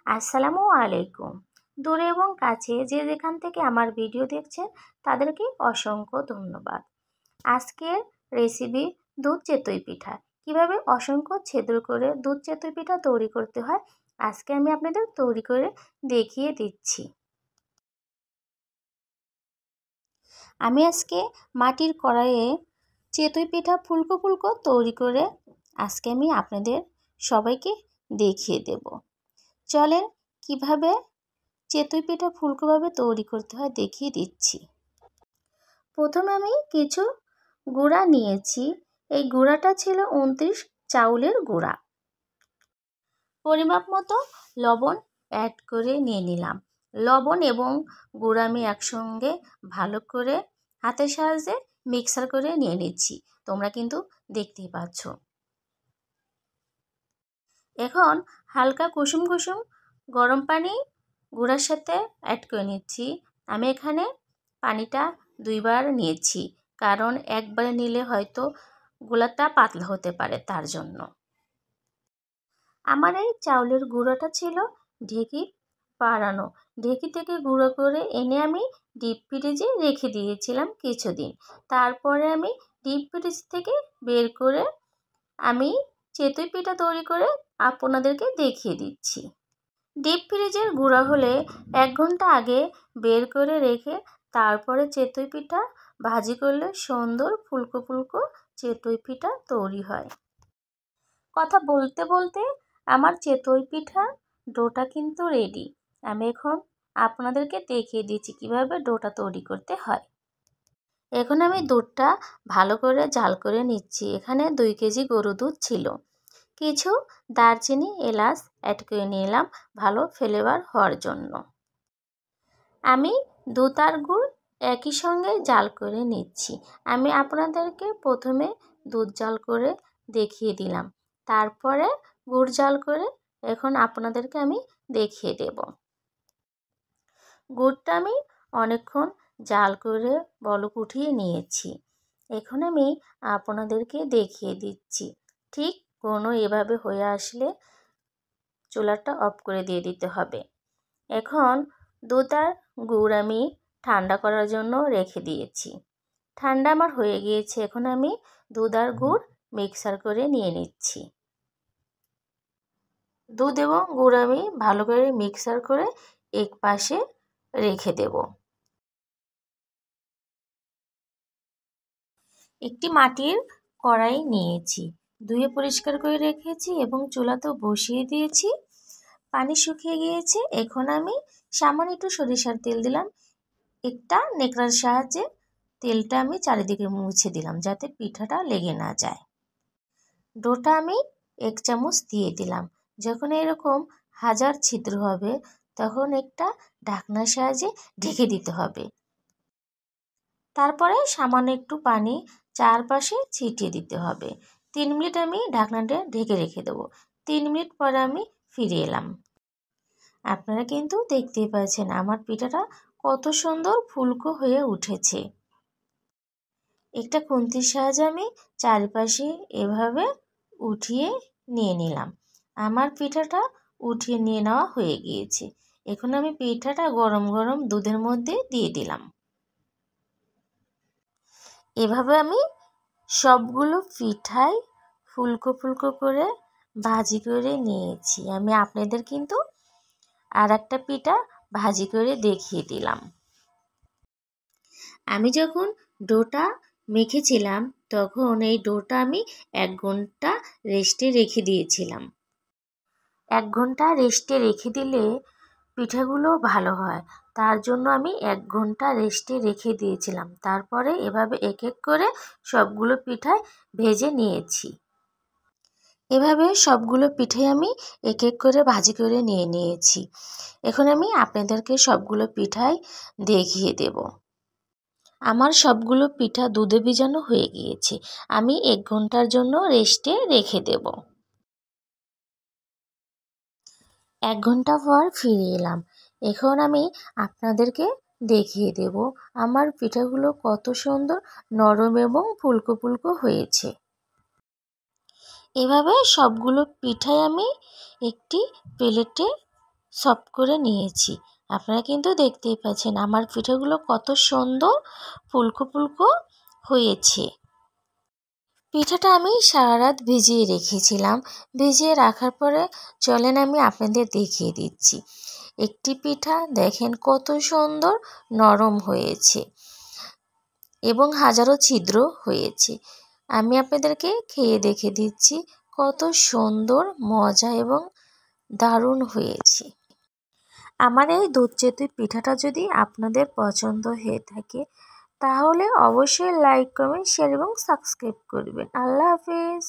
আসসালামু আলাইকুম। দূরে এবং কাছে যে যেখান থেকে আমার ভিডিও দেখছেন তাদেরকে অসংখ্য ধন্যবাদ। আজকের রেসিপি দুধ চিতই পিঠা। কিভাবে অসংখ্য ছিদ্র করে দুধ চিতই পিঠা তৈরি করতে হয় আজকে আমি আপনাদের তৈরি করে দেখিয়ে দিচ্ছি। আমি আজকে মাটির কড়াইয়ে চিতই পিঠা ফুলকো ফুলকো তৈরি করে আজকে আমি আপনাদের সবাইকে দেখিয়ে দেব। চলেন কিভাবে চিতই পিঠা ফুলকোভাবে তৈরি করতে হয় দেখিয়ে দিচ্ছি। প্রথমে আমি কিছু গুঁড়া নিয়েছি। এই গুঁড়াটা ছিল 29 চাউলের গুঁড়া। পরিমাপ মতো লবণ অ্যাড করে নিয়ে নিলাম। লবণ এবং গুঁড়া আমি একসঙ্গে ভালো করে হাতের সাহায্যে মিক্সার করে নিয়ে নিচ্ছি। তোমরা কিন্তু দেখতেই পাচ্ছ। এখন হালকা কুসুম কুসুম গরম পানি গুঁড়ার সাথে অ্যাড করে নিচ্ছি। আমি এখানে পানিটা 2 বার নিয়েছি, কারণ একবারে নিলে হয়তো গোলাটা পাতলা হতে পারে, তার জন্য। আমার এই চাউলের গুঁড়োটা ছিল ঢেঁকি পাড়ানো। ঢেঁকি থেকে গুঁড়ো করে এনে আমি ডিপ ফ্রিজে রেখে দিয়েছিলাম কিছুদিন। তারপরে আমি ডিপ ফ্রিজ থেকে বের করে আমি চিতই পিঠা তৈরি করে আপনাদেরকে দেখিয়ে দিচ্ছি। ডিপ ফ্রিজের গুঁড়া হলে 1 ঘন্টা আগে বের করে রেখে তারপরে চিতই পিঠা ভাজি করলে সুন্দর ফুলকো ফুলকো চিতই পিঠা তৈরি হয়। কথা বলতে বলতে আমার চিতই পিঠা ডোটা কিন্তু রেডি। আমি এখন আপনাদেরকে দেখিয়ে দিচ্ছি কিভাবে ডোটা তৈরি করতে হয়। এখন আমি দুধটা ভালো করে জাল করে নিচ্ছি। এখানে 2 কেজি গরু দুধ ছিল। কিছু দারচিনি এলাচ অ্যাড করে নিলাম ভালো ফ্লেভার হওয়ার জন্য। আমি দুধ আর গুড় একই সঙ্গে জাল করে নিচ্ছি। আমি আপনাদেরকে প্রথমে দুধ জাল করে দেখিয়ে দিলাম, তারপরে গুড় জাল করে এখন আপনাদেরকে আমি দেখিয়ে দেব। গুড়টা আমি অনেকক্ষণ জাল করে বলক উঠিয়ে নিয়েছি। এখন আমি আপনাদেরকে দেখিয়ে দিচ্ছি। ঠিক কোনো এভাবে হয়ে আসলে চুলাটা অফ করে দিয়ে দিতে হবে। এখন দুধ আর গুড় আমি ঠান্ডা করার জন্য রেখে দিয়েছি। ঠান্ডা আমার হয়ে গিয়েছে। এখন আমি দুধ আর গুড় মিক্সার করে নিয়ে নিচ্ছি। দুধ এবং গুড় আমি ভালো করে মিক্সার করে এক পাশে রেখে দেব। একটি মাটির কড়াই নিয়েছি, ধুয়ে পরিষ্কার করে রেখেছি এবং চুলাতেও বসিয়ে দিয়েছি। পানি শুকিয়ে গিয়েছে। এখন আমি সামান্য একটু সরিষার তেল দিলাম। একটা নেকড়ার সাহায্যে তেলটা আমি চারিদিকে মুছে দিলাম যাতে পিঠাটা লেগে না যায়। ডোটা আমি 1 চামচ দিয়ে দিলাম। যখন এরকম 1000 ছিদ্র হবে তখন একটা ঢাকনার সাহায্যে ঢেকে দিতে হবে। তারপরে সামান্য একটু পানি চারপাশে ছিটিয়ে দিতে হবে। 3 মিনিট আমি ঢাকনাটা ঢেকে রেখে দেবো। 3 মিনিট পরে আমি ফিরে এলাম। আপনারা কিন্তু দেখতেই পাচ্ছেন আমার পিঠাটা কত সুন্দর ফুলকো হয়ে উঠেছে। একটা খুন্তির সাহায্যে আমি চারপাশে এভাবে উঠিয়ে নিয়ে নিলাম। আমার পিঠাটা উঠিয়ে নিয়ে নেওয়া হয়ে গিয়েছে। এখন আমি পিঠাটা গরম গরম দুধের মধ্যে দিয়ে দিলাম। এভাবে আমি সবগুলো পিঠাই ফুলকো ফুলকো করে ভাজি করে নিয়েছি। আমি আপনাদের কিন্তু আর একটা পিঠা ভাজি করে দেখিয়ে দিলাম। আমি যখন ডোটা মেখেছিলাম তখন এই ডোটা আমি 1 ঘন্টা রেস্টে রেখে দিয়েছিলাম। 1 ঘন্টা রেস্টে রেখে দিলে পিঠাগুলো ভালো হয়, তার জন্য আমি 1 ঘন্টা রেস্টে রেখে দিয়েছিলাম। তারপরে এভাবে এক এক করে সবগুলো পিঠাই ভেজে নিয়েছি। এভাবে সবগুলো পিঠাই আমি এক এক করে ভাজি করে নিয়েছি। এখন আমি আপনাদেরকে সবগুলো পিঠাই দেখিয়ে দেব। আমার সবগুলো পিঠা দুধে ভিজানো হয়ে গিয়েছে। আমি 1 ঘন্টার জন্য রেস্টে রেখে দেব। 1 ঘন্টা পর ফিরে এলাম। এখন আমি আপনাদেরকে দেখিয়ে দেব আমার পিঠাগুলো কত সুন্দর নরম এবং ফুলকো ফুলকো হয়েছে। এভাবে সবগুলো পিঠাই আমি একটি প্লেটে সফট করে নিয়েছি। আপনারা কিন্তু দেখতেই পাচ্ছেন আমার পিঠাগুলো কত সুন্দর ফুলকো ফুলকো হয়েছে। পিঠাটা আমি সারা রাত ভিজিয়ে রেখেছিলাম। ভিজিয়ে রাখার পরে চলেন আমি আপনাদের দেখিয়ে দিচ্ছি। একটি পিঠা দেখেন কত সুন্দর নরম হয়েছে এবং হাজারো ছিদ্র হয়েছে। আমি আপনাদেরকে খেয়ে দেখে দিচ্ছি কত সুন্দর মজা এবং দারুণ হয়েছে। আমার এই দুধ চিতই পিঠাটা যদি আপনাদের পছন্দ হয়ে থাকে তাহলে অবশ্যই লাইক কমেন্ট শেয়ার এবং সাবস্ক্রাইব করবেন। আল্লাহ হাফেজ।